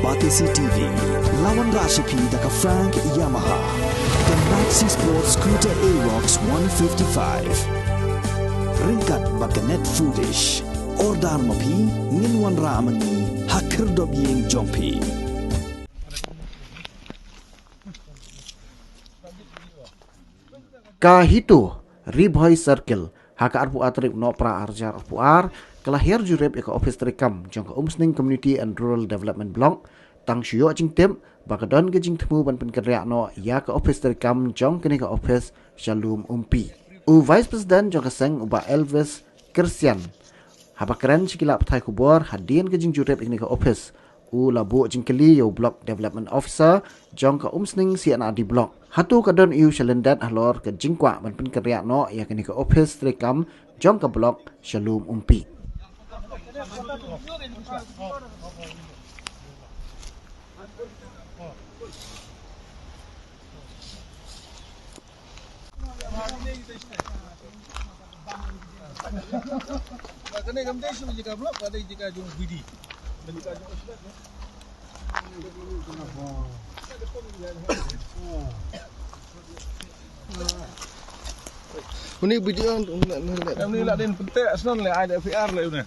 Batisi TV, lawan Rashipi daka Frank Yamaha, dan Maxi Sports Scooter Aerox 155. Ringkat baganet foodish, ordar mapi, nginwan ramani, hakir dobyeng jompi. Kahito Ribhoy Circle haka arpu atrip no pra arjar arpu ar kelahir jurep eka office rekam jong umsning community and rural development block tang shio jing tem bakadon ke jing temu ban penkerya no ya ke office rekam jong kene ke office Shalom Umpi u vice president jong keseng uba Elvis Christian haba keren sikila pthai kubor hadien ke jing jurep kene ke office u labu jingkeli yo block development officer jong ka umsning CNR di block hatu kadon iu shalendat halor ke jingkwa ban pen kerja no ya kini ke office rekam jong ka block Shalom Umpi Kena gambar isu jika blok ada jika jung video. Ini video ni lah den petek asnon le ada VR le ni.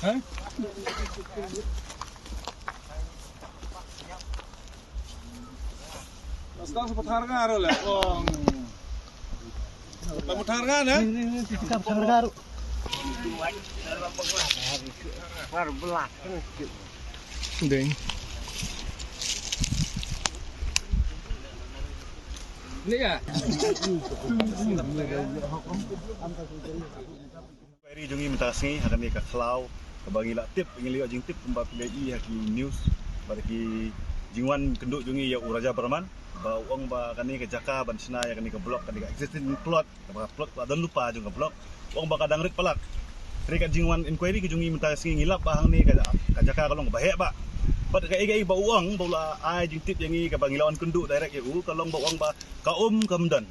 Ha? Sekarang sempat harga aro le. Oh. Sempat harga ya? Ini tikap harga aro. Ding. Ini ya. Hari jungi mentasi ada ni kat Kelau, bagi lah tip, ingin lihat jing tip tempat PDI haki news, bagi jingwan kenduk jungi ya Raja Berman, ba uang ba kani ke Jaka ban Sina ya kani ke blok kani ke existing plot, ba plot dan lupa juga blok, uang ba kadang rik pelak. Rik jingwan inquiry ke jungi mentasi ngilap bahang ni ke Jaka kalau bahaya ba. Bat kai ba uang bola ai jing tip yang ni ke bangilawan kenduk direct ya kalau ba uang ba kaum kamdan.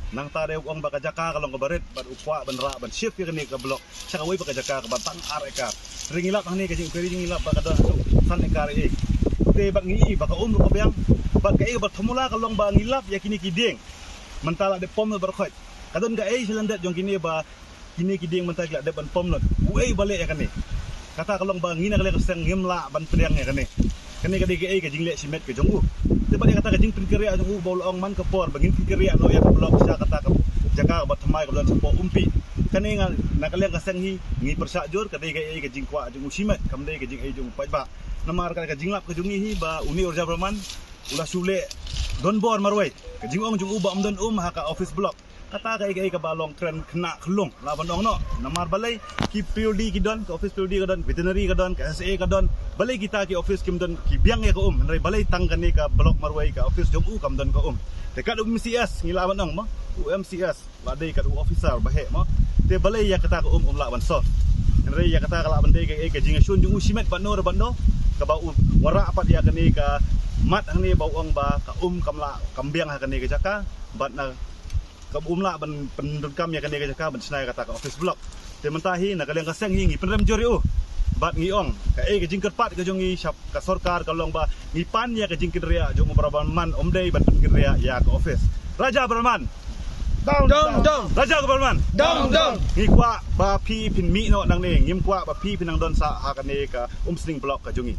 Nang tade uang baka Jaka kalau ke baret bat ukwa ban ra ban shift ke ni ke blok cakawai baka Jaka ke batang areka ringilap hang ni ke jing keri ngilap baka dah san ekar e te bak ngi baka lu ke biang bat kai bat thomula kalau ba ngilap ya kini kiding mentala de pom berkhot kadon ga ai selandat jong kini ba kini kiding mentala de ban pom not uai balik ya kan ni kata kalau ba ngina kale keseng ngimla ban pedang ya kan ni kene ke ai ke jing le simet ke jong Tiba dia kata kajing perkirian jung bolong man ke por begin perkirian no ya blok sa kata ke Jaka bat thamai ke bulan Sempok Umpi kani nak kalian kaseng ngi persajur kata ke kajing kwa jung simet kamdai kajing ai jung pajba namar kata kajing lap ke jung hi ba uni Raja Berman ulah sule don bor marwai kajing ong jung uba amdon haka office block kata ke balong tren kena kelung lawan ong no namar balai ki POD ki don ke office POD ke don veterinary ke don ke SA ke don balai kita ki office kim don ki biang ya ke nrai balai tang kan ni ke blok marwai ke office jom kam don ke dekat UMCS ngilawan ong mo UMCS ladai kat officer bahek mo te balai ya kata ke lawan so nrai ya kata kala bandai ke jing shun jung simet banor bando ke bau wara apa dia ke ni ke mat hang ni bau ong ba ka kamla kambiang ha ke ni ke Jaka bat na kabumla ban pendukam ya kan dia Jaka ban Senai kata ke office block te mentahi nak kalian kaseng ngi pendem jori bat ngi ong ka ke jingker pat ke jongi syap ka sarkar kalong ba ngi pan ya ke jingker ria jong berapa man omdei ban jingker ria ya ke office Raja Berman dong Raja Berman dong ngi kwa ba pi pin mi no nang ni ngim kwa ba pi pinang don sa ha kan ni ka umsling block ka jongi